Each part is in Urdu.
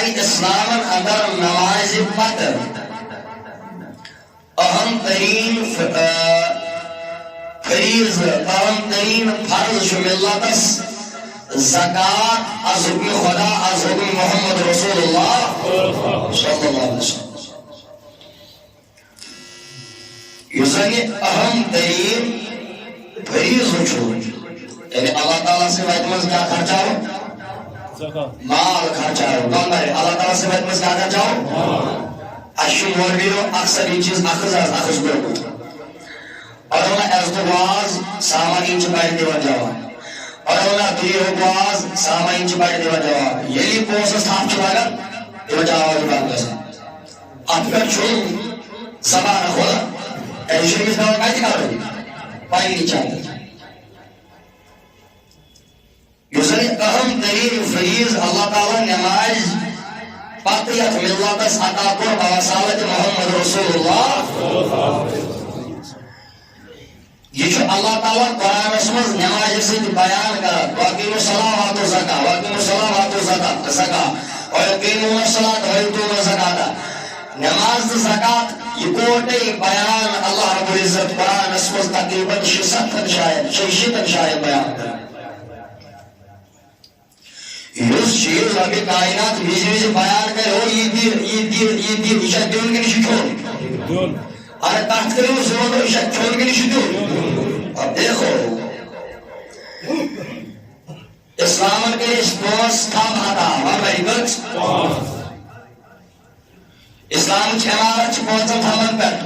یعنی اسلام اندر نماز پتہ اہم ترین فریض اہم ترین فرض ملتس زکات از حکم خدا از حکم محمد رسول اللہ صلی اللہ علیہ وسلم یہ اہم ترین فریض یعنی اللہ تعالیٰ سے ویتمز کیا خرچہ ہو مال خرچہ ہو اللہ تعالیٰ سے ویتمز کیا خرچہ ہو اشو مولویو اکثر یہ چیز اخذ برمت اور انہیں ازدواز سامانین چھ بڑھ دیوان جواب اور انہیں دریو باز سامانین چھ بڑھ دیوان جواب یلی پوسس تھاپ چھ لگا دیوان جواب بات کسا اب پھر چھوڑ زبان خدا ایشن میں دور کائی دکھا رہی پائی نہیں چاہتا یوزنی اہم ترین فریض اللہ تعالیٰ نماز پاتیت ملتس عطا کر بوسالت محمد رسول اللہ یہ جو اللہ تعالیٰ قرآن اسمز نماز سے بیان کرا واقعی صلاح واتو زکا واقعی صلاح واتو زکا ویقیمون الصلاة ویؤتون الزکاة نماز زکات یہ کوٹے بیان اللہ رب العزت قرآن اسمز تقریباً 6 شاید بیان کرا اس چیز ابھی کائنات ویزی بیان کرے ہو یہ دیر اشاہ دیون کے نشی چھوڑ ارے تحت کرے ہو سنو تو اشاہ چھوڑ کے نشی چھوڑ اب دیکھو اسلام کے اس پوس تھا بھاتا ہماری گلت اسلام کی عمارت پوچھا تھا من پر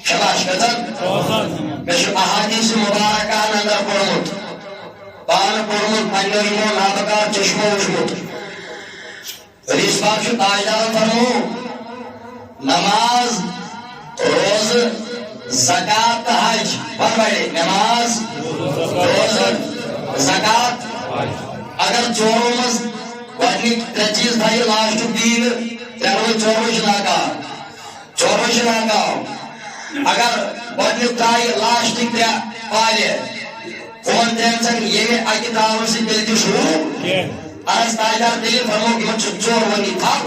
شباش کتن بشو احادیث مبارکہ اندر پڑھمت پان پورمت پنجو ایمو نابکار چشمو وشمت حدیث پاک شو تاجدار فرمو نماز روز زکاة حج بن بڑے نماز روز زکاة اگر چورو مز وقتی تچیز تھا یہ لاشتو دین تیروی چورو شناکا اگر وقتی تھا یہ لاشتی پالے کون تینسن یہ میں آئی داروں سے دلتی شروع ارس تاجدار دلیل فرمو کہ من چور ونی تھا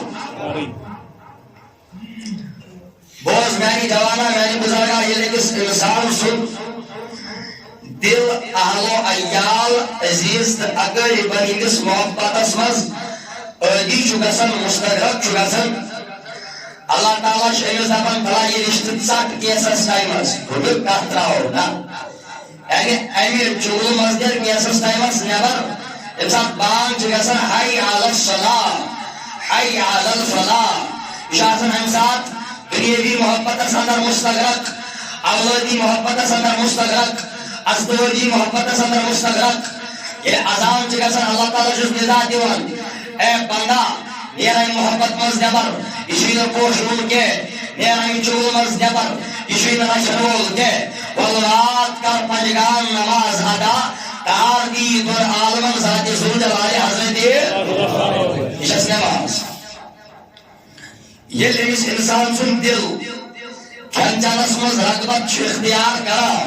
بوز میں جوانا میں بزرگا یہ لیکس انسان سن دل اہل و ایال عزیز اگر بنیدس محبت اسمز ادی چگسن مستغرق چگسن اللہ تعالیٰ شریف زبان بلا یہ رشتت ساکھ کیسس ٹائمز خودت کہتا ہو نا یعنی امیر چول مزدر کیسس ٹائمز نیبر انسان بانچ گسن حی علی الصلاة حی علی الفلاح اشارتن ہمسات دنیاوی محبت سندر مستغرق اولادی محبت سندر مستغرق ازدوجی محبت سندر مستغرق یہ ازام چگسن اللہ تعالیٰ جس نزاد دیوان اے بندہ نیرائی محبت مز نیبر اشوین پوش رول کے نیرائی چول مز نیبر اشوین رشرول کے والرات کر پجگان نماز ادا تار دی در عالم ذات زل جلال حضرت اشس نماز یہ لیس انسان سن دل کھنچانس مز رغبت چھو اختیار کرا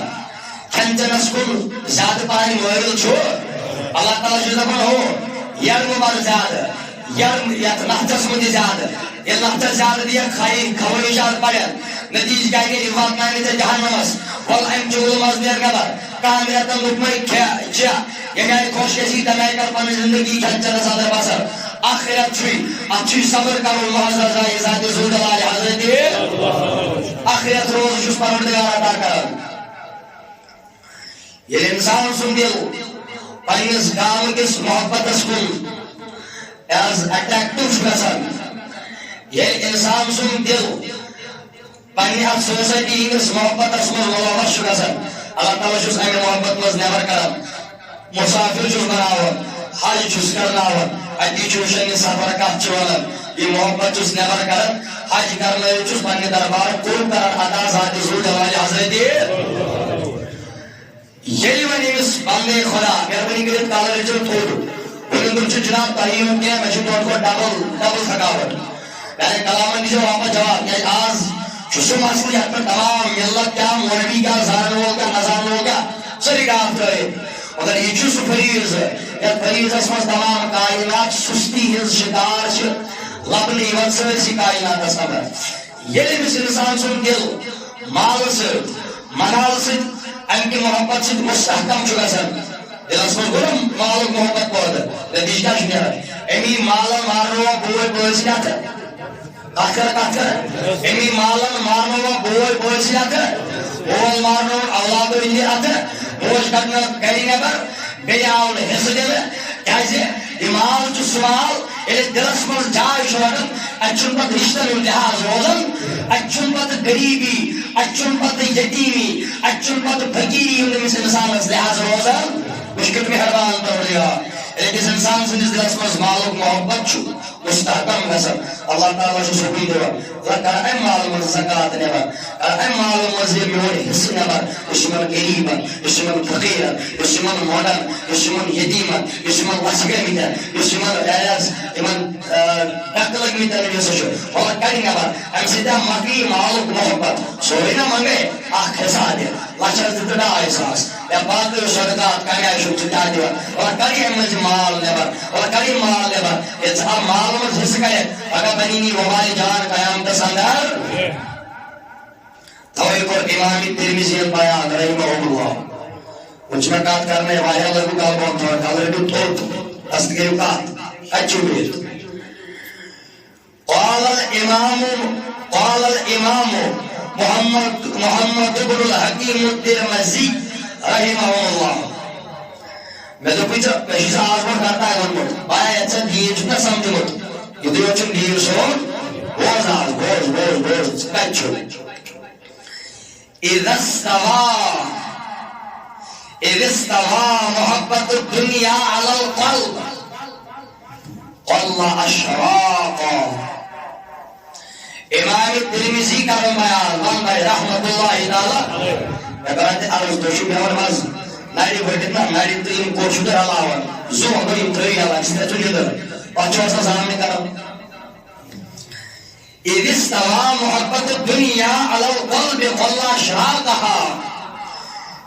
کھنچانس کن زیادہ پانی مویل چھو اللہ تعالیٰ جو زبان ہو یرم بر زیادہ یرم یت لحظس مدی زیادہ یہ لحظس زیادہ دیا کھوئی شاد پڑھن نتیج کہا کہ وقت نامی تے جہنمس والعیم چول مزدیر گبر کامیرتن لکمئی کیا یہ میں خوش کسی تنائی کر پانی زندگی کھنچر صدر بسر آخرت چھوئی اچھی صبر کرو محضر زائی ذات زود اللہ حضرت آخرت روز جس پروردگار عطا کر یہ انسان سن دل پنیس گام کس محبت اسکن as attractive گسن یہ انسان سن دل پنی ات سوسائٹی کس محبت اسمز ملوث گسن اللہ تعالیٰ چھس امہ محبت مز نیبر کران مسافر چھس بناون حج چھس کرناون اتی چھس شنی سفر کت ونان یہ محبت چھس نیبر کران حج کرنے چھس پنہ دربار قرب کران ادا ذات ذو جلال حضرت یلی ونی اس بندے خدا مہربانی کریت کالر رجل تھوڑو انہوں نے جناب تعلیم کیا میں چھوٹوں کو ڈبل تھکاوٹ میں نے کلامن دیجھے واپس جواب کہ آج چھسو مسئلہ یاد پر تمام ملت کیا مولوی کیا زارن ہو کیا نظارن ہو کیا سری گاف رہے مگر یہ چھس فریض یا فریضس مز تمام کائنات سستی ہز شکار لبنہ یوان سرسی کائنات اندر یل امس انسان سن دل مال ست منال ست امہ محبت ست مستحکم گھان دلس مز گو مالک محبت پودہ نتیجہ کیا نیران امی مالن مارنو بوے بٲژ کت امی مالن مارنو بوے بٲژ کت بول مارنو اولاد اندی ات بوج کڑنا گری نبر بیٚیہِ آو نہٕ حصہٕ دِنہٕ کیازِ یہِ مال چھُ سُہ مال ییٚلہِ دِلس منٛز جاے چھُ رٹان اتہِ چھُنہٕ پتہٕ رشتن ہُنٛد لحاظ روزان اتہِ چھُنہٕ پتہٕ غریٖبی اتہِ چھُنہٕ پتہٕ یتیٖمی اتہِ چھُنہٕ پتہٕ فقیٖری ہُنٛد أمِس انسانس لحاظ روزان مشکل مہربان پروردگار أکِس انسان سٕنٛدِس دِلس منٛز مالُک محبت چھُ مستحکم گژھان اللہ تعالیٰ چھُ سکوٗن دِوان کر امہِ مالہٕ منٛز زکات نٮ۪بر کر امہِ مالہٕ منٛز یہِ میون حصہٕ نٮ۪بر یُس یِمن غریٖبن یُس یِمن فقیٖرن یُس یِمن مۄنڈن یُس یِمن یتیٖمن یُس یِمن وَژھِ گٔمٕتٮ۪ن یُس یِمن یِمن ٹکہٕ لٔگمٕتٮ۪ن یُس چھُ وَلہٕ کڑِ نٮ۪بر امہِ سۭتۍ مۄکلی مالُک محبت سورُے نہ منگے اکھ حِساب دِ لچھس دِ تہٕ 2.5 یا باقٕے صدقات کمہِ آیہِ چھُکھ ژٕ کیٛاہ دِوان وَلہٕ کڑِ امہِ منٛز مال نٮ۪بر وَلہٕ کڑِ مال نٮ۪بر ییٚلہِ ژٕ اَتھ مالہٕ منٛز حِصہٕ کڑکھ پگاہ بنی نی وبالہِ جان قیامتس اندر توے کوٚر امام ترمذیَن بیان رحمہ اللہ وۄنۍ چھِ مےٚ کتھ کرنے واریاہ لگو کال برونٛٹھ تھوڑا کال رٔٹِو تھوٚد اَسہِ گٔیِو کتھ اَتہِ چھُ بِہِتھ قال الامام محمد بن الحکیم الترمذی رحمہ اللہ میں دوٚپُے ژےٚ مےٚ چھُ آز برونٛٹھ کتھ ووٚنمُت بایا یتھ ژےٚ دیٖن چھُکھ نا سمجھمُت یِتُے یوت چھُنہٕ دیٖن سون بوز آز بوز ژٕ کتہِ چھُکھ إذ استوى محبة الدنيا على القلب قل أشراقا امام ترمذی کرن بیان ون بھائی رحمت اللہ تعالی اگر عرض تو بیمار مز ناری بڑھت نا ناری تو یم کوشش رلاوان زو گیم تری علاج سے تو لیدر پچھو سا سامنے کرو إذ استوى محبة الدنيا على القلب قل أشراقها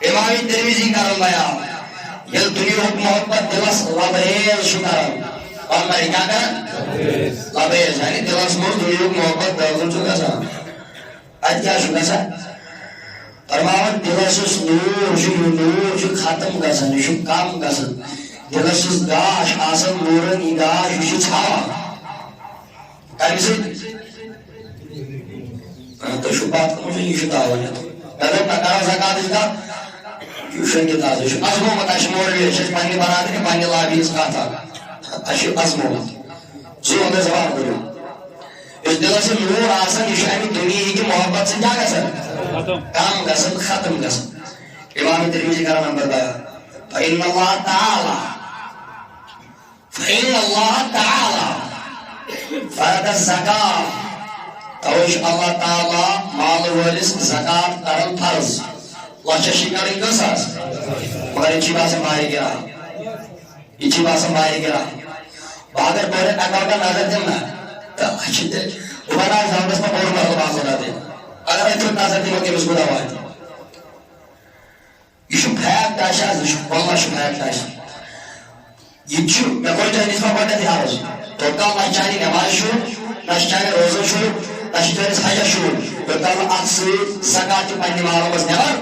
امام ترمذی کرن بیان یل دنیا محبت دلس لبریز چھُ کران اور میں کیا کران لبریز یعنی دلس منٛز دنیا محبت داخل چھُ گژھان اتہِ کیٛاہ چھُ گژھان فرماوان دلس یُس نوٗر چھُ ختم گژھان یہِ چھُ کم گژھان دلس یُس گاش آسان نوٗرن یہِ گاش یہِ چھُ ژھاوان کمہِ سۭتۍ تُہۍ چھُو بات کٔرمٕژ یہِ چھُ داوان مےٚ دوٚپ نہ کرو زکاتٕچ کتھ یہِ شٔنگِتھ آز یہِ چھُ ازمومُت اَسہِ چھِ مولوی أسۍ چھِ پننہِ برادری پننہِ لابی ہٕنٛز کتھ اکھ اَسہِ چھُ ازمومُت زٕ وَنٛدس جواب کٔرِو یُس دلس یہِ نوٗر آسان یہِ چھُ امہِ دُنیہِکہِ محبت سۭتۍ کیٛاہ گژھان کم گژھان ختم گژھان امام ترمذی کران نمبر بیان فإن الله تعالى فرض الزکات توے چھُ اللہ تعالیٰ مال وٲلِس زکات کران فرض لچھس چھِ کڑٕنۍ کٔژ ساس مگر یہِ چھِ باسان بارِ گِراے یہِ چھِ باسان بارِ گِراے بہٕ اگر بٔرِتھ اکاونٹن نظر دِمہٕ نا تہٕ اَسہِ چھِ بہٕ بناوٕ زبردست پتہٕ بوٚڑ مطلب آسان دِنہٕ اگر أتھۍ پٮ۪ٹھ نظر دِمو تٔمِس کوٗتاہ واتہِ یہِ چھُ فیکٹ آسہِ حظ یہِ چھُ واللہ چھُ فیکٹ آسہِ یہِ چھُ مےٚ کوٚر تۄہہِ نِش گۄڈنٮ۪تھٕے عرض توٚت کال نہ چھِ چانہِ نٮ۪مازِ شُر نہ چھِ چانہِ روزن شُر نہ چھِ چٲنِس حجس شُر توٚت کال نہٕ اتھ سۭتۍ زکات چھِ پننہِ مالہٕ منٛز نٮ۪بر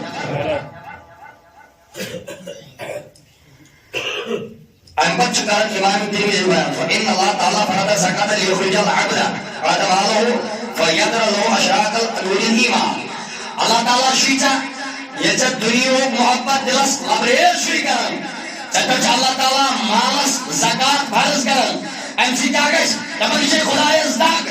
امہِ پتہٕ چھُ کران امام ترمذی بیان فإن الله تعالى فرض الزکاة ليخرج العبد بعد ماله فيذر له أشراق نور الإيمان اللہ تعالیٰ چھُے ژےٚ ییٚلہِ ژےٚ دُنیہُک محبت دلس لبریز چھُے کران ژےٚ پٮ۪ٹھ چھُ اللہ تعالیٰ مالس زکات فرض کران امہِ سۭتۍ کیٛاہ گژھِ دپان یہِ چھے خۄدایس دگ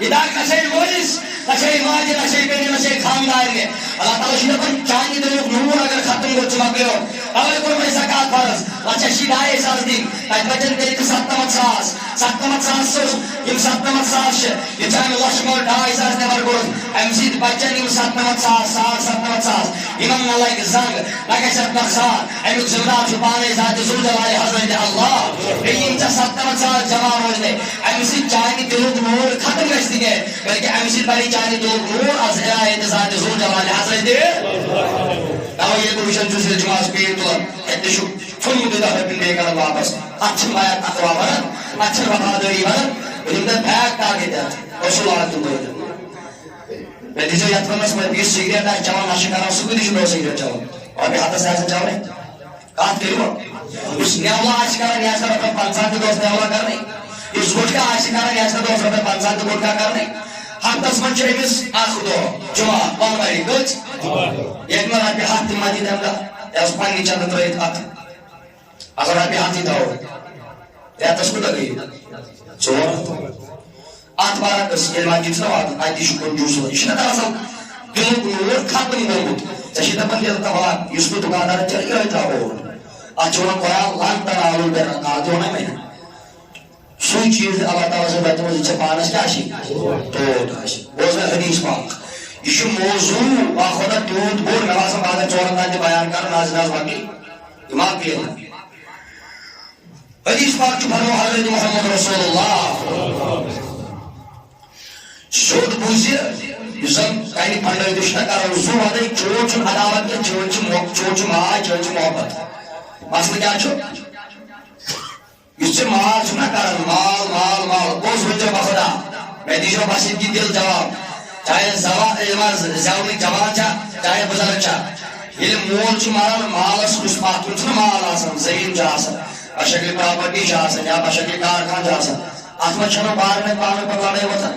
یہِ دگ نہ چھے مٲلِس نہ چھے ماجہِ نہ چھے بیٚنہِ نہ چھے خاندارنہِ اللہ تعالیٰ چھُ دپان چانہِ دِلُک نوٗر اگر ختم گوٚو ژٕ مۄکلیو توے کوٚرمے زکات فرض لچھس چھِ 2.5 دِنۍ تتہِ بچن تیٚلہِ تہِ 97 ساس یِم 97 ساس چھِ یہِ چھِ امہِ لچھِ منٛز 2.5 نٮ۪بر کوٚڑمُت امہِ سۭتۍ بچن یِم 97 ساس 1.5 ساس یِمن نہ لگہِ زنگ نہ گژھِ اتھ نۄقصان امیُک ذمہٕ دار چھُ پانے ذاتِ ذوالجلالِ حضرت اللہ بیٚیہِ یِم ژےٚ 97 ساس جمع روزنے امہِ سۭتۍ چانہِ دِلُک نوٗر ختم گژھِ نہٕ کینٛہہ بلکہِ امہِ سۭتۍ بڑِ چانہِ دِلُک نوٗر از عنایت ذاتِ ذوالجلالِ حضرت توے ییٚلہِ بہٕ وٕچھان چھُس ییٚلہِ جُمعس پیٖٹ تُلان اتشو فنو دے دہر پن دے کر واپس اچھن بایا تقوی برن اچھن وفاداری برن ودیم دے بھیک تاگی دے رسول اللہ تم دے میں دیجو یتونس میں 20 سگریٹ ہے چاون نشی کرنا سکو دیجو 2 سگریٹ چاون اور بھی حد سے ایسا چاون ہے کات کریو اس نیولا آج کرنا نیاز کرنا 50 دوست نیولا کرنے اس گوٹ کا آج کرنا نیاز کرنا 50 گوٹ کا کرنے ہفتس من چیمس آخ دو جمعہ پانواری گوچ ایک مرہ پہ ہاتھ مادی دیں گا اس پانی چند ترہیت آت اگر آپ ہاتھی داؤ یا تسکو لگئی چور آت بارا کس علمان جیسا واد آیتی شکر جوسو اشنا ترسل دلو کنور کھاتنی بلگوت چشیدہ بندی اللہ تعالی یسکو دکاندار چلی رہی تھا ہو آچونا قرآن لان تناولو بیرن کہا دیونا میں سوئی چیز اللہ تعالی سے بیٹھے مجھے چپانس کیا شی تو آشی بوزن حدیث پاک یہ موضوع آخونا تیوت بور نوازم بعد چورن دانجے بیان کر ناز باقی دماغ بھی ہے حدیث پاک جو فرمو حضرت محمد رسول اللہ شود بوزی یوزم کائنی پھنڈر دشنا کر زو ودائی چوچن عداوت کے چوچن ماہ چوچن محبت مسئلہ کیا چھو اس سے مال چھنا کر مال مال مال کوس وجہ بخدا میں دیجو باشد کی دل جواب چاہے زیونی جوان چاہے بزرگ چاہ یہ مول چھ مارن مال اس پاتون چھنا مال آسن زمین جا آسن بشکل پراپرٹی جا آسن یا بشکل کارخان جا آسن آسمان چھنا بار میں پانے پر لڑے ہوتا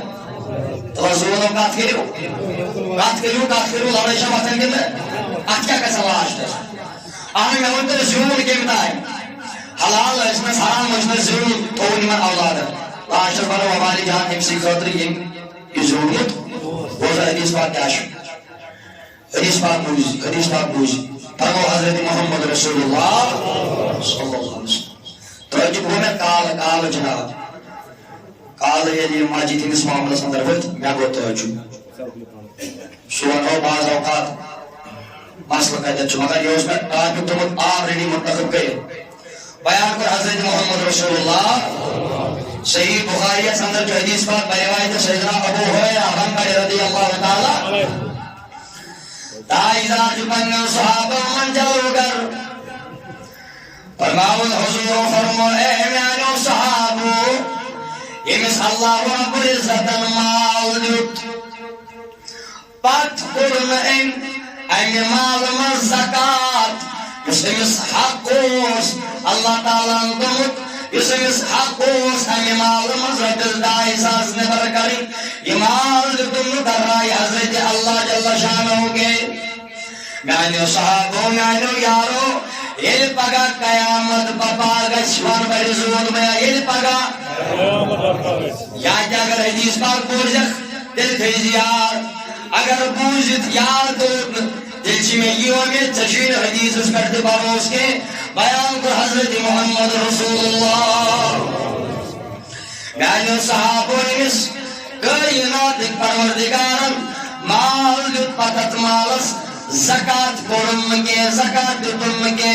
تو زولو کات کریو لڑے شاہ وطن کے میں آت کیا کسا لاش دے آنے میں ونتر زیون کے متائیں حلال اشنس حرام اشنس زیون تو نیمن اولاد لاشتر پر وبالی جہاں حفظی خطر یہ ضرورت بوزا حدیث پاک کیا شو حدیث پاک بوزی فرمو حضرت محمد رسول اللہ صلی اللہ علیہ وسلم تو جب ہمیں کال جناب کال یہ ماجی تھی اس معاملہ سندر ہوت میں گوتا ہوں سوانو بعض اوقات مسئلہ قیدت چھو مگر یہ اس میں ٹاپک تمہیں آلریڈی منتخب گئے بیان کر حضرت محمد رسول اللہ صحیح بخاری اندر جو حدیث پاک روایت سیدنا ابو ہریرہ رضی اللہ تعالی تائیدار جو پنگل صحابہ من جلو کر فرماؤن حضور فرمو اے میانو صحابو امس اللہ رب العزت مال دیت پت قرن این مال من زکاة اس امس حق اوس اللہ تعالیٰ دمت اس امس حق اوس این مال من رب دائی ساز نبر کریں یہ مال دم در رائی حضرت اللہ جل شانہ کے میانو صحابو میانو یارو یہ پگا قیامت بپا گشوان بری زون میں یہ پگا یا اگر حدیث پاک بوزخ دل تھیزی یار اگر بوزت یار دور دل چی میں یہ ہوگی تشویر حدیث اس کرتے باروس کے بیان کو حضرت محمد رسول اللہ میانو صحابو اس کائنات پروردگارم مال دیت پتت مالس زکاة پورم کے زکاة دیتم کے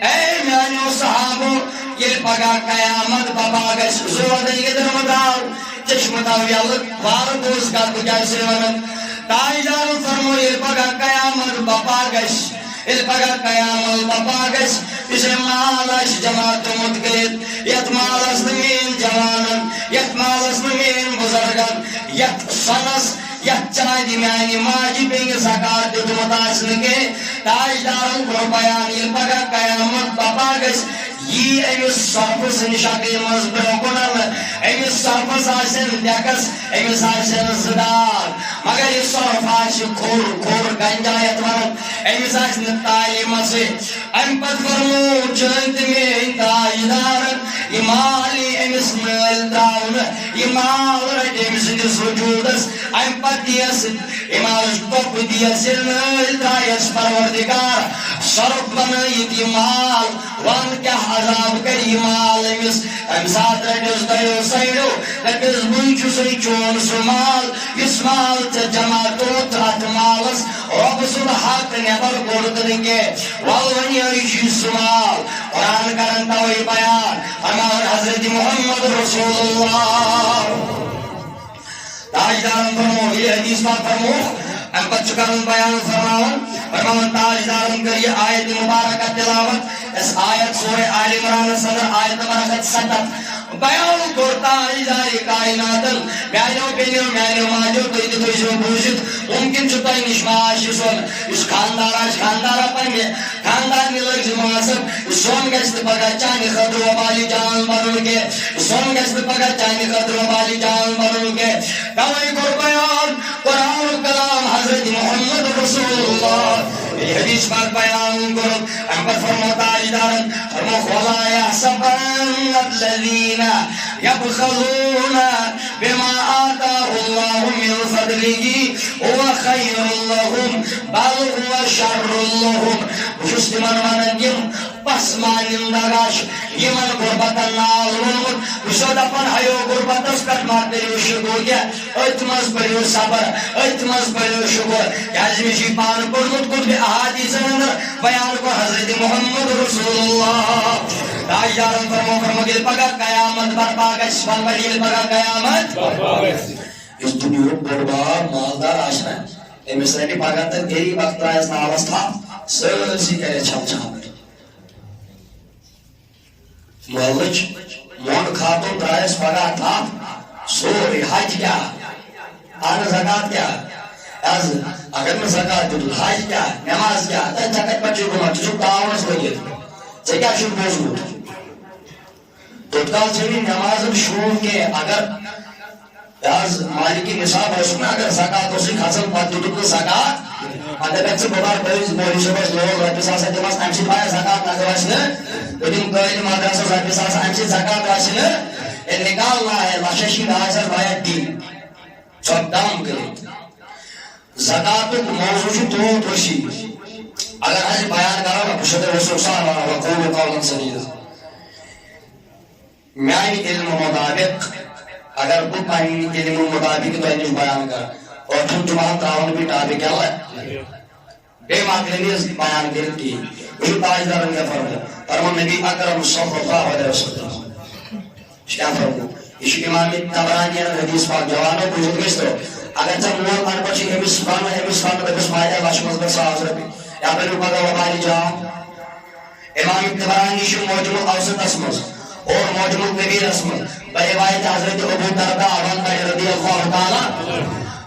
اے میانو صحابو یہ پگا قیامت بابا گش زور دیں گے درمداو چشمتاو یالک وار بوز کا تو جیسے ونن تائیدار فرمو یہ پگا قیامت بابا گش یہ پگا قیامت بابا گش اسے مالش جماعت متقید یت مالس نمین جوانن یت مالس نمین بزرگن یت سنس یت چاہی دی میانی ماجی بینگ زکاة دیتو متاسن کے تائیدارن کو بیان یہ پگا قیامت بابا گش یہ ایمس صرف نشاکی مزبروں کنن ایمس صرف آسن دیکس ایمس آسن زدار مگر یہ صرف آسن کھور گنجایت ورن ایمس آسن تعلیم سے ام پت فرمو چند میں تاجدارن یہ مالی ایمس مل داون یہ مال رٹ ایمس دس وجودس ام پت دیس ایمالش پپ دیس مل دایس پروردگار صرف بنایت یہ مال وان کیا عذاب کری مال امس ام سات رٹس دیو سیڑو رٹس منچو سی چون سمال اس مال چا جمع توت ات مالس رب سن حق نبر گردن کے والونی ایشی سمال قرآن کرن توی بیان ہمار حضرت محمد رسول اللہ تاجدارن فرمو یہ حدیث بات فرمو ام بچکرن بیان فرماون فرماون تاجدارن کر یہ آیت مبارکہ تلاوت اس آیت سورہ آل عمران صدر آیت نمبر 107 بیان کرتا ادارے کائنات میانو بینو میانو ماجو تو یہ تو جو بوجھت ممکن چھتا ہی نشماش سون اس خاندارا پر میں خاندار میں لگ جماسب اس سون گشت پگا چانی خدر و بالی جان مرن کے سون گشت پگا چانی خدر و بالی جان مرن کے دوائی کر بیان قرآن کلام حضرت محمد رسول اللہ یہ حدیث پاک بیان کرو ہم پر فرماتا اجدارن فرمو وَلَا يَحْسَبَنَّ الَّذِينَ يَبْخَلُونَ بِمَا آتَاهُ اللَّهُ مِنْ فَضْلِهِ هُوَ خَيْرٌ لَهُمْ بَلْ هُوَ شَرٌّ لَهُمْ بشُس تمن ونن یم پسمانندگاش یمن غربتن نال رونمت بشو دپن ہیو غربتس پٹ مات بریو شکر کیا اتمز بریو صبر اتمز بریو شکر کیازِ مےٚ چھُ پانہٕ پوٚرمُت کُنہِ احادیثن اندر بیان کو حضرت محمد رسول اللہ تاجدارن فرمو ییٚلہِ پگاہ قیامت برپا گژھِ ون بڑِ ییٚلہِ پگاہ قیامت یُس دُنیہُک بوٚڑ بار مالدار آسہِ نا أمِس رٹہِ پگاہ تہٕ غریٖب اکھ ترٛایس ناوس تھپھ سٲرسٕے کرِ چھل چھاپٕر محلچ مونڈ خاتون ترٛایس پگاہ تھپھ سورُے حج کیا اہن زکات کیا از اگر میں زکات دِتُن حج کیا نماز کیا تتہِ ژےٚ کتہِ پٮ۪ٹھ چھُے گوٚمُت ژٕ چھُکھ تاونس لٔگِتھ ژےٚ کیٛاہ چھُکھ بوٗزمُت توٚت کال چھُے نہٕ نمازُک شوق کینٛہہ اگر مالکی نصاب اوس نا اگر زکات اوسُے کھژان پتہٕ دِتُکھ نہٕ زکات پتہٕ دپکھ ژٕ بہٕ بر پٔرِس مولوی صٲبس لوگ رۄپیہِ ساسا دِمس امہِ سۭتۍ بایہِ زکات اگر آسہِ نہٕ بہٕ دِمہٕ قٲلۍ مدرسس رۄپیہِ ساسا امہِ سۭتۍ زکات آسہِ نہٕ ییٚلہِ نکالنا ہے لچھس شیٖتھ آسٮ۪س باید دِنۍ ژۄپ دم کٔرِتھ زکاتُک موضوع چھُ تیوٗت وسیع اگر حظ بیان کرو نا بہٕ چھُس تۄہہِ وسوٗق سان ونان وقوٗلُ قولاً سدیٖدا میانہِ علمہٕ مطابق اگر بہٕ پننہِ علمہٕ مطابق تۄہہِ نِش بیان کرٕ اور چھُنہٕ جُمعہ تراوان بیٚیہِ ٹاپِک یلہٕ بیٚیہِ مۄکلہِ نہٕ بیان کٔرِتھ کِہیٖنۍ وٕچھِو تاجدارن کیٛاہ فرموو نبی اکرم صلی اللہ علیہ وسلم کیا فرموو یہ چھُ امام طبرانی حدیث پاک جوانو بوٗزِتھ گژھِ تو اگر ژےٚ مول ان پتہٕ چھُ أمِس ونُن دٔپِس واریاہ لچھ منٛز گژھِ 1,000 رۄپیہِ یا بٔرِو پگاہ وبالہِ جام امام طبرانی چھُ موجم الاوسطس منٛز اور موجم الکبیرس منٛز بروایت حضرت ابو درداء رضی اللہ تعالی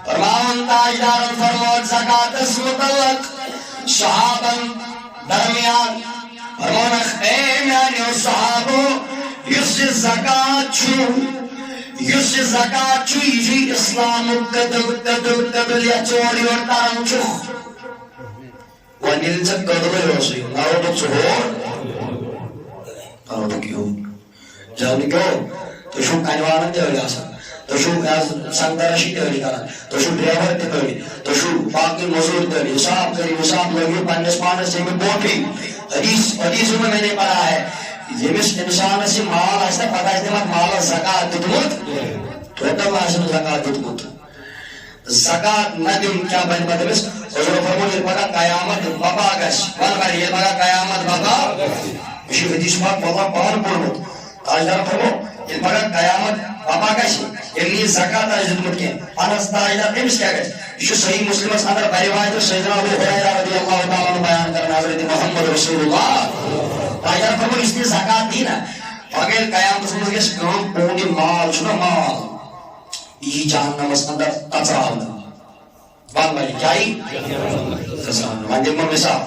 فرماون تاجدارن فرمود زکاتس متعلق صحابن درمیان فرمونکھ اے میانیو صحابو یُس یہِ زکات چھُ یُس یہِ زکات چھُ یہِ چھُ اسلامُک قدل یتھ ژٕ اورٕ یورٕ کران چھُکھ وۄنۍ ییٚلہِ ژےٚ قدلٕے اوسُے نروٚوُکھ ژٕ ہور نروٚوُکھ یور جانہِ کیٛاہ تُہۍ چھُو کنہِ والن تہِ أڑۍ آسان تُہۍ چھُو سنگترشی تہِ أڑۍ کران تُہۍ چھُو ڈرایور تہِ أڑۍ تُہۍ چھُو باقٕے مزوٗر تہِ أڑۍ حساب کٔرِو حساب لٲگِو پننِس پانس ییٚمہِ برونٛٹھٕے حدیث میں نے پڑھا ہے ییٚمِس انسانس یہِ مال آسہِ نا پتہٕ آسہِ تٔمۍ مالس زکات دیُتمُت ٹوٹل آسہِ نہٕ زکات دیُتمُت زکات نہ دیُن کیٛاہ بنہِ پتہٕ أمِس حضور فرموو ییٚلہِ پگاہ قیامت بپا گژھِ ون بڑِ ییٚلہِ پگاہ قیامت بپا مےٚ چھُ حدیث پاک واللہ پانہٕ پوٚرمُت تاجدار فرموو ییٚلہِ پگاہ قیامت بپا گژھِ ییٚلہِ نہٕ یہِ زکات آسہِ دیُتمُت کینٛہہ اہن تاجدار أمِس کیٛاہ گژھِ یہِ چھُ صحیح مسلمس اندر بروایت سیدنا ابو ہریرہ رضی اللہ تعالیٰ عنہ بیان کران حضرت محمد رسول اللہ تاجدار فرموو یُس نہٕ زکات دی نا پگاہ ییٚلہِ قیامتس منٛز گژھِ کٲم پوٗنٛۍ یہِ مال چھُ نا مال یہِ یی جہنمس اندر تژراونہٕ ون وۄنۍ کیٛاہ یی تژراونہٕ وۄنۍ دِمہٕ بہٕ مثال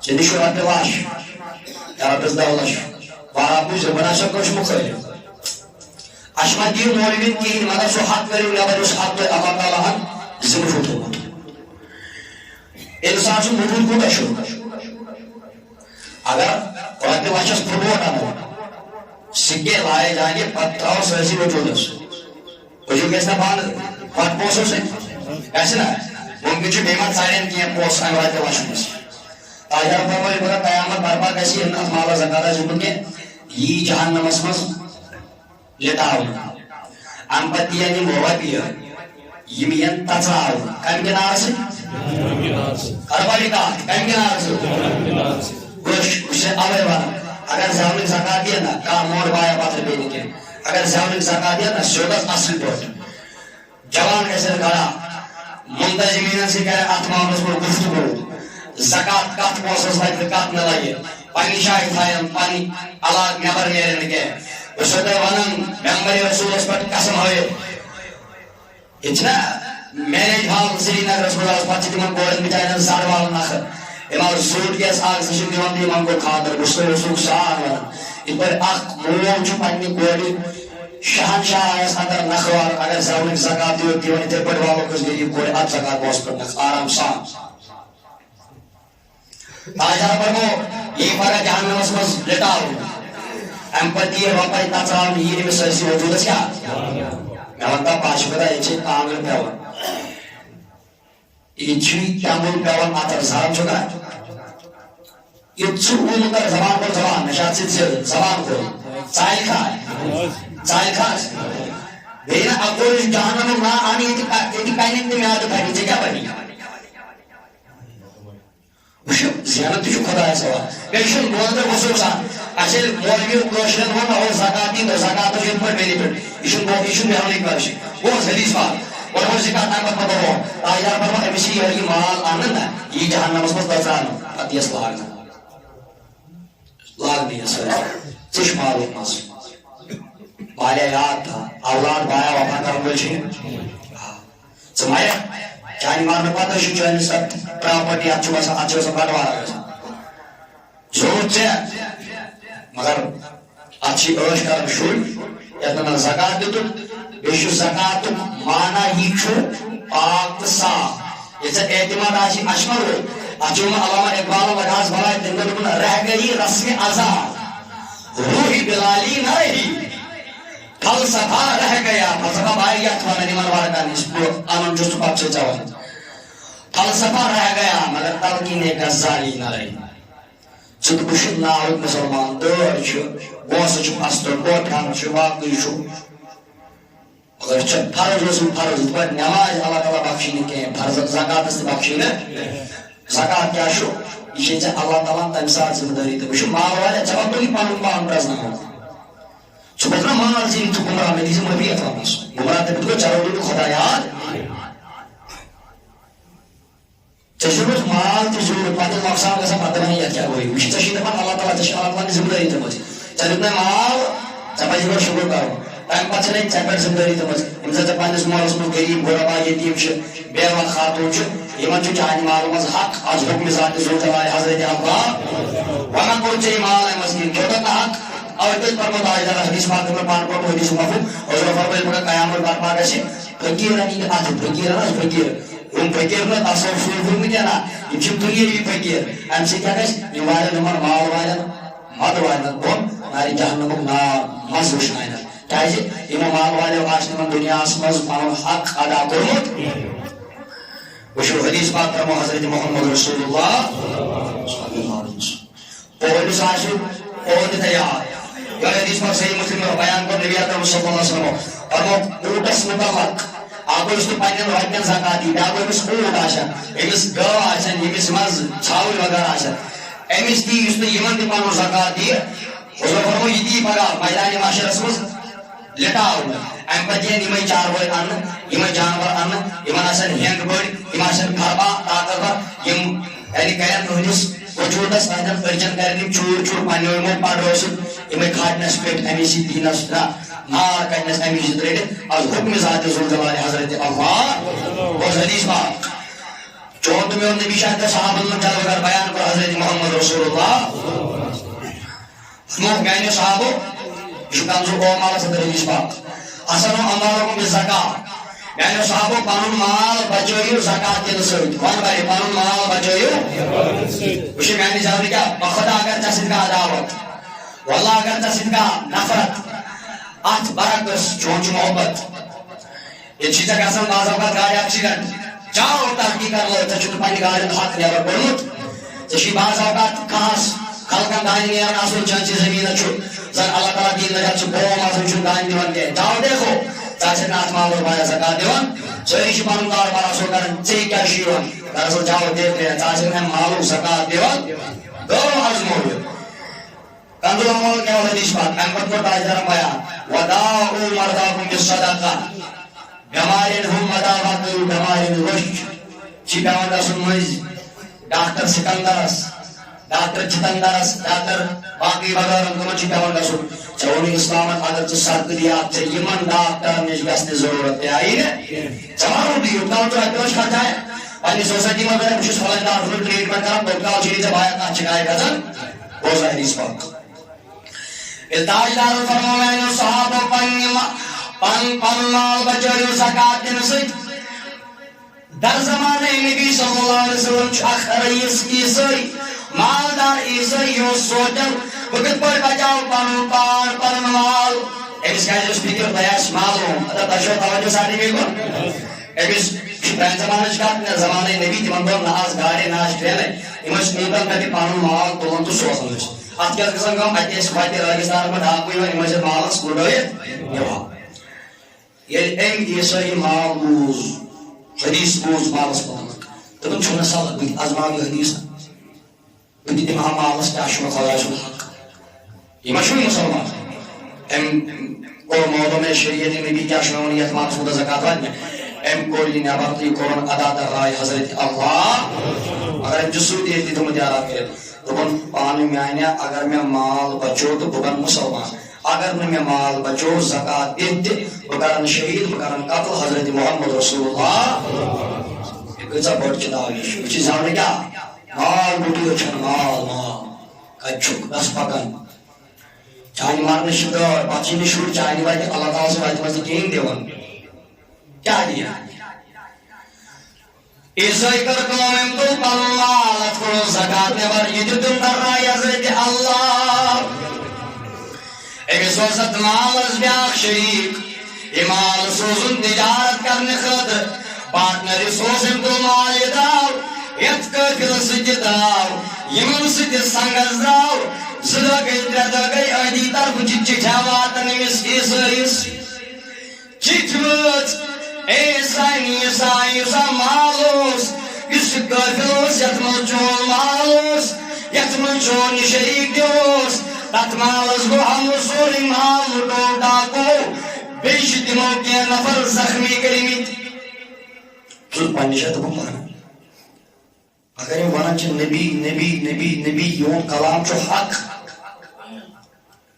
ژےٚ نِش چھُ رۄپیہِ لچھ یا رۄپیس 10 لچھ وارا بوٗزِو بہٕ نسا کٲنٛسہِ مُخٲلِف اَسہِ ما دِیِو مولوِین کِہیٖنۍ مگر سُہ حق کٔرِو نٮ۪بر یُس حق تۄہہِ اللہ تعالیٰ ہن ذِمہٕ چھُو تھوٚومُت اِنسان سُنٛد وجوٗد کوٗتاہ چھُ اگر رۄپیہِ لچھس فُٹبال انو سِکے لایہِ جانہِ پتہٕ تراوو سٲرسٕے وجوٗدس وجوٗد گژھِ نا بنٛد پتہٕ پونٛسو سۭتۍ گژھِ نا ممکن چھُ بیٚیہِ ما ژارٮ۪ن کینٛہہ پونٛسہٕ امہِ رۄپیہِ لچھِ منٛز تاجدار فرموو ییٚلہِ پگاہ قیامت برپا گژھِ ییٚلہِ نہٕ اتھ مالس زکات آسہِ دیُتمُت کینٛہہ یہِ یی جہنمس منٛز لٹاونہٕ امہِ پتہٕ دِین یِم رۄپیہِ یِم یِن تژراونہٕ کمہِ کِنارٕ سۭتۍ کربلی کتھ کمہِ کِنارٕ سۭتۍ بہٕ چھُس اوے ونان اگر زیونٕکۍ زکات دِیَن نا کانٛہہ موڈ بایا پتھر بیٚیہِ نہٕ کینٛہہ اگر زیونٕکۍ زکات دِیَن نا سیوٚد اصٕل پٲٹھۍ جوان گژھن کھڑا منتظمیٖنن سۭتۍ کرِ اتھ معاملس منٛز گفتگوٗ زکات کتھ پونٛسس لگہِ تہٕ کتھ نہٕ لگہِ پنی جائے تھائن پنی علاق نیبر نیرن کے بس ونان پیغمبر رسولس پہ قسم ہوئے اتنا میرج ہال سری نگر پہ تمہن کورن بچارن سڑ وال نخر امام سوٹ کیس آگ سے دِوان تہٕ یِمن گوٚو خاندر بہٕ چھُس رسوٗلُک سار ونان یِتھ پٲٹھۍ اکھ مول چھُ پننہِ کورِ شہنشاہ آیس اندر نخوار اگر زیونٕکۍ زکات یوت دِوان یِتھے پٲٹھۍ والو أسۍ غریٖب کورِ اتھ زکات بوس پٮ۪ٹھ نکھ آرام سان تاجا پرمو یہ پگہ جہنمس مز لٹاوُن امہِ پتہٕ یہِ رۄپے نژراونہٕ یہِ أمِس سٲرسٕے وجوٗدس کیٛاہ مےٚ ون تا پاش پتہ ییٚتہِ چھِ کانٛگٕر پیوان یہ کیمل پیوان اتر زان چھُ نا یہ ژوٚل کر زبان پر زبان نشاد سے زبان کھول ژالہِ کھاس بیٚیہِ نہٕ اکور جہنمُک نا اَنہِ ییٚتہِ کَنہِ تہِ میادٕ پھٹہِ ژےٚ کیٛاہ بنی وٕچھو زینت تہِ چھُ خۄدایس حوالہٕ بیٚیہِ چھُنہٕ بوزنہٕ وصوٗل آسان اَسہِ ییٚلہِ مولوِیو کٲشرٮ۪ن ووٚن نہ ہو زکات دِنۍ زکاتس یِتھ پٲٹھۍ بیٚنہِ پٮ۪ٹھ یہِ چھُنہٕ بیٚہونٕے کٲشِر بوز حدیث پاک اور وہ ذکر تمہ پتہ ہو تاجدار فرما امس یہ مال ان نا یہ جہنمس مز دزان پتہ یس لاگ دیس چش مال مز بالیا یاد تھا اولاد بایا وفا کرن ول چھ مایا چانی مارن پتہ چھ چانی سب پراپرٹی اچھو بڑوار ضرورت مگر اچھی عش کرن شر یتھ زکات دتن بیش زکات مانا یہ پاک تو صاف یہ اعتماد آج اشمر ہو اچھو علامہ اقبال وجاز بلائے دن رہ گئی رسم ازا روحی بلالی نہ رہی فلسفہ رہ گیا فلسفہ بائی یا تھوانا نیمان وارکان اس کو آنم جو سپاک سے چاہتا فلسفہ رہ گیا مگر تلقین غزالی نہ رہی چت بشد ناوک مسلمان دور چھو گوس چھو پستر کوٹھان چھو واقعی چھو اگر فرض رسول فرض نماز اللہ تعالیٰ بخشی کے فرض زکات سے بخشی زکات کیا شو یہ اللہ تعالیٰ تمہ سات ذمہ داری تو بہت مال والے جب تھی پن پان پرزن ثہ پہ مال زین تو گمراہ میں دیزی مبیت واپس گمراہ تک چلو خدا یاد ژےٚ مال تہِ ضروٗرت پتہٕ نۄقصان گژھان پتہٕ وَنہِ یتھ کیٛاہ گوٚو وٕچھ ژےٚ چھُے دپان اللہ تعالیٰ ژےٚ چھِ اللہ تعالیٰ ذمہ دٲری تھٲومٕژ ژےٚ دیُت مےٚ مال ژےٚ پزی گۄڈٕ شُکر کرُن تمہ پتہٕ چھنہٕ ژےٚ پٮ۪ٹھ ذمہ دٲری تھٲومٕژ ییٚمہِ ساتہٕ ژےٚ پننِس مالس منٛز غریٖب غربا یتیٖم چھِ بیوہ خاتوٗن چھِ یِمن چھُ چانہِ مالہٕ منٛز حق از حُکمہِ ذاتِ ذو جلالِ حضرت اللہ وۄنۍ کوٚر ژےٚ یہِ مال امہِ منٛز کِہیٖنۍ کھیوٚتُکھ نہٕ حق اوے تٔتھۍ پرمو تاجدار حدیث پاک تِمن پانہٕ پرمو حدیث مفہوم حضرت فرمٲے پگاہ قیامت برپا گژھِ فقیٖرن یِنہِ اتھِ فقیٖرن حظ فقیٖر یم فقیر نہ اصل شروع پھرمت نا یم دنیاوی فقیر ام سی کیا گھر یم والن ہمن مال والن مد والن بون ناری جہنمک نام مز وشنائن کیازِ یم مال والو آسن دنیا مز پنن حق ادا کورمت وشو حدیث پاک فرمو حضرت محمد رسول اللہ صلی اللہ علیہ وسلم پوہن ساشو پوہن تیار یہ حدیث پاک صحیح مسلم میں بیان کر نبی اکرم صلی اللہ علیہ وسلم فرمو اوٹس متعلق آپ اس کو پنن رۄپین زکات دی بیاکھ أمِس اوٹ آسان أمِس گٲو آسان ییٚمِس منٛز ژھاوٕلۍ وغیرہ آسان أمِس دی یُس نہٕ یِمن تہِ پنُن زکات دی حضور فرمو یہِ دی پگاہ میدانِ محشرس منٛز لٹاونہٕ امہِ پتہٕ یِن یِمے چاروٲے اننہٕ یِمے جانور اننہٕ یِمن آسن ہینٛگ بٔڑۍ یِم آسن کھربا طاقتور یِم یعنی کرن تُہنٛدِس وجوٗدس اَتٮ۪ن أرجن کرن یِم چوٗر چوٗر پننیو یِمو پڑوسِتھ یِمے کھاٹنس پٮ۪ٹھ امی سۭتۍ دیٖنس نار کَنس امی سۭتۍ رٔٹِتھ از حُکمہِ ذاتِ ذو جلالِ حضرت اللہ بوز حدیث پاک چون میون نبی شاید صحابن من جلوہ کر بیان کر حضرت محمد رسول اللہ سموک میانیو صحابو شکان زو قوم آلہ صدر حدیث پاک حسن و امالکم بزکاة میانیو صحابو پانون مال بچوئیو زکاة کے نسوید کون بھائی پانون مال بچوئیو وشی میانی جاوری کیا بخدا اگر تسید کا عداوت واللہ اگر تسید کا نفرت ات برعکس چون محبت یہ چیزیں گژھان بعض اوقات گاڑی ایکسیڈنٹ جاؤ تحقیق کر لو ژےٚ چھُنہٕ پننہِ گاڑِ ہُنٛد حق نیبر کوٚڑمُت ژےٚ چھُے بعض اوقات کانٛہہ خلقن دانہِ نیران اصل چٲنسہِ زٔمیٖنس چھُ زن اللہ تعالیٰ دین نجات چھُ قوم آسان چھُنہٕ دانہِ دِوان کینٛہہ جاؤ دیکھو ژٕ آسکھ نہٕ اتھ مالس واریاہ زکات دِوان سٲری چھِ پنُن کاربار اصل کران ژےٚ کیٛاہ چھُے یِوان دراصل جاؤ دیکھ ژٕ آسکھ نہٕ امہِ مالُک زکات دِوان گوٚو ازمویُن کنزل امال کیا حدیث پاک امہِ پتہٕ کوٚر تاجدارن بیان وداعوا مرضاکم بالصدقہ بیمارین ہُنٛد مداوات کٔرِو بیمارین روٚش چھِ پیوان گژھُن مٔنٛزۍ ڈاکٹر سکندرس ڈاکٹر چتندرس ڈاکٹر باقی وغیرہ تمہیں پیون گھن چون اسلامت اگر ژٕ سرکریات ژےٚ یِمن ڈاکٹرن نش گژھنٕچ ضروٗرت تہِ آیی نا ژٕ وَنو بہٕ یوٚتام ژٕ رۄپیہِ لچھ خرچایہِ پننہِ سوسایٹی منٛز بہٕ چھُس فلٲنۍ ڈاکٹرُک ٹریٖٹمنٹ کران توٚت کال چھُے ژےٚ بایا کانٛہہ شِکایت گژھان بوز حدیث پاک ییٚلہِ تاجدارن فرمو میانیو صحابو پن مال بچٲیِو زکات دِنہٕ سۭتۍ در زمانہ نبی صلی اللہ علیہ وسلم چھُ اکھ رئیس عیسائی مالدار عیسائی یہِ سوچان بہٕ کِتھ پٲٹھۍ بچاو پنُن پان پنُن مال أمِس کیٛازِ اوس فِکر تۄہہِ آسہِ معلوٗم تۄہہِ چھُوا توجہ سارنٕے میلُن أمِس پرٛانہِ زمانٕچ کتھ زمانٕے نبی تِمن دۄہن نہ آسہٕ گاڑِ نہ آسہٕ ٹرینہٕ یِم ٲسۍ میٖٹن پٮ۪ٹھ پنُن مال تُلان تہٕ سوزان ٲسۍ اتھ کیٛاہ ٲس گژھان کٲم اتہِ ٲسۍ وتہِ رٲگِستانس منٛز ڈاکوٗ یِوان یِم ٲسۍ اتھ مالس گُڈٲیِتھ نِوان ییٚلہِ أمۍ عیسٲیی مال بوٗز حدیث بوٗز مالس متعلق دوٚپُن چھُنہٕ سہل بہٕ تہِ ازماو یہِ حدیث بہٕ تہِ دِمہٕ ہا مالس کیٛاہ چھُ مےٚ خۄداے سُنٛد حق یہِ ما چھُ مُسلمان أمۍ کوٚر معلوٗم شریعت نبی کیٛاہ چھُ مےٚ ووٚن یتھ مالس مُتعلق زکات واتہِ أمۍ کوٚر یہِ نٮ۪بر تہٕ یہِ کوٚرُن ادا درایہِ حضرت اللہ مگر أمۍ چھُ سُہ تہِ ییٚتہِ تھوٚمُت یاد کٔرِتھ دوٚپُن پانہٕ میانہِ اگر مےٚ مال بچو تہٕ بہٕ بنہٕ مُسلمان اگر نہٕ مےٚ مال بچو زکات دِتھ تہِ بہٕ کرن شہیٖد بہٕ کرن قتل حضرت محمد رسول اللہ یہِ کۭژاہ بٔڑ کِتاب یہِ چھِ یہِ چھِ زانٕنۍ کیٛاہ مال بوٗٹی چھنہٕ مال مال کتہِ چھُکھ گژھ پکان چانہِ مرنہٕ چھِ گٲڑ پتہٕ چھِ نہٕ شُرۍ چانہِ وتہِ اللہ تعالیٰ سٕنٛزِ وتہِ منٛز تہِ کِہیٖنۍ دِوان کیٛاہ دِیہِ عیسٲیی کٔر کٲم أمۍ تُل پنُن مال اتھ کوٚرُن زکات نٮ۪بر یہِ دیُتُن درایہِ حضرت اللہ أمِس اوس اتھ مالس بیٛاکھ شریٖک یہِ مال سوزُن تجارت کرنہٕ خٲطرٕ پارٹنر یُس اوس أمۍ تُل مال یہِ درٛاو یتھ قٲفِلس سۭتۍ تہِ درٛاو یِمن سۭتۍ تہِ سنگس درٛاو 2 دۄہ گٔے 3 دۄہ گٔے أدی طرفہٕ چھِ چِٹھیاہ واتان أمِس عیسٲیِس چِٹھۍ وٲژ اے سانہِ عیسائی یُس مال اوس یُس یہِ قٲفِل اوس یتھ منٛز چون مال اوس یتھ منٛز چون یہِ شریٖک تہِ اوس تتھ مالس گوٚو حملہٕ سورُے مال لُٹو ڈاکو بیٚیہِ چھِ تِمو کینٛہہ نفر زخمی کٔرمٕتۍ ژٕ پننہِ جایہِ دوٚپُن پانہٕ اگر یِم ونان چھِ نبی نبی نبی نبی یِہُنٛد کلام چھُ حق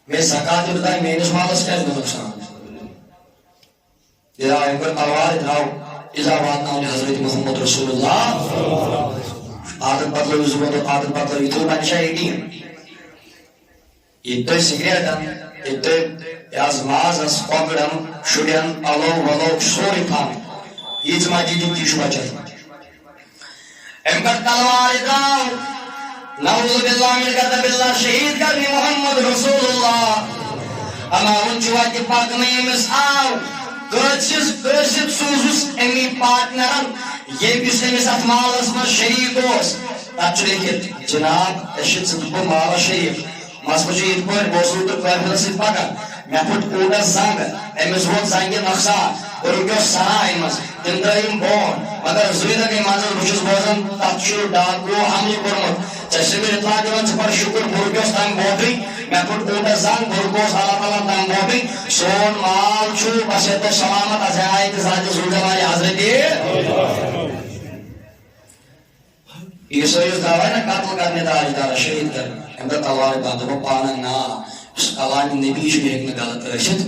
مےٚ زکات دیُت تۄہہِ میٲنِس مالس کیٛازِ گوٚو نۄقصان یہِ درٛاو أمۍ کٔر تلوار یہِ درٛاو اِزا واتناونہِ حضرت محمد رسول اللہ عادت بدلٲوِو زٕ عادت بدلٲوِو یہِ تھٲوِو پننہِ جایہِ یقیٖن ییٚتہِ تۄہہِ سِگریٹن ییٚتہِ تۄہہِ یہِ حظ مازس کۄکرن شُرٮ۪ن الو ولو سورُے تھاوُن ییٖژ مسجد تی چھُ بچان أمۍ کٔر تلوار یہِ درٛاو نعوذ باللہ من غضب اللہ شہیٖد کرنہِ محمد رسول اللہ علاوٕ چھُ وتہِ پکنہٕ أمِس آو کٲنٛسہِ سوٗزُس أمی پارٹنرن ییٚمۍ یُس أمِس اتھ مالس منٛز شریٖک اوس تتھ چھُ لیکھِتھ جناب أسۍ چھِ 2 بہٕ مالس شریٖک مسلہٕ چھُ یِتھ پٲٹھۍ بہٕ اوسُس تہٕ قٲفِلس سۭتۍ پکان مےٚ پھُٹ اوٗنٹس زنٛگ أمِس ووت زنٛگہِ نۄقصان بہٕ رُکیوس سراے منٛز تِم درٛٲیِم برٛونٛٹھ مگر 2 دۄہ گٔے منٛزس بہٕ چھُس بوزان تتھ چھُ ڈاکوٗ حملہٕ کوٚرمُت ژےٚ چھُ مےٚ اطلاع دِوان ژٕ پَر شُکُر بہٕ رُکیوس تمہِ برٛونٛٹھٕے مےٚ پھُٹ اوٗنٹس زنٛگ بہٕ رُکوس اللہ تعالیٰ تمہِ برٛونٛٹھٕے سون مال چھُ بس ییٚتو سلامت از آیہِ تہٕ ذاتہِ زُلجلالہِ حضرت عیسٲیِس درٛاوے نا قتل کرنہِ تاجدارس شہیٖد کرنہِ أمۍ کٔر تلوارِ بنٛد دوٚپُن پانہٕ نا یُس کلامِ نبی چھُ یہِ ہیٚکہِ نہٕ غلط ٲسِتھ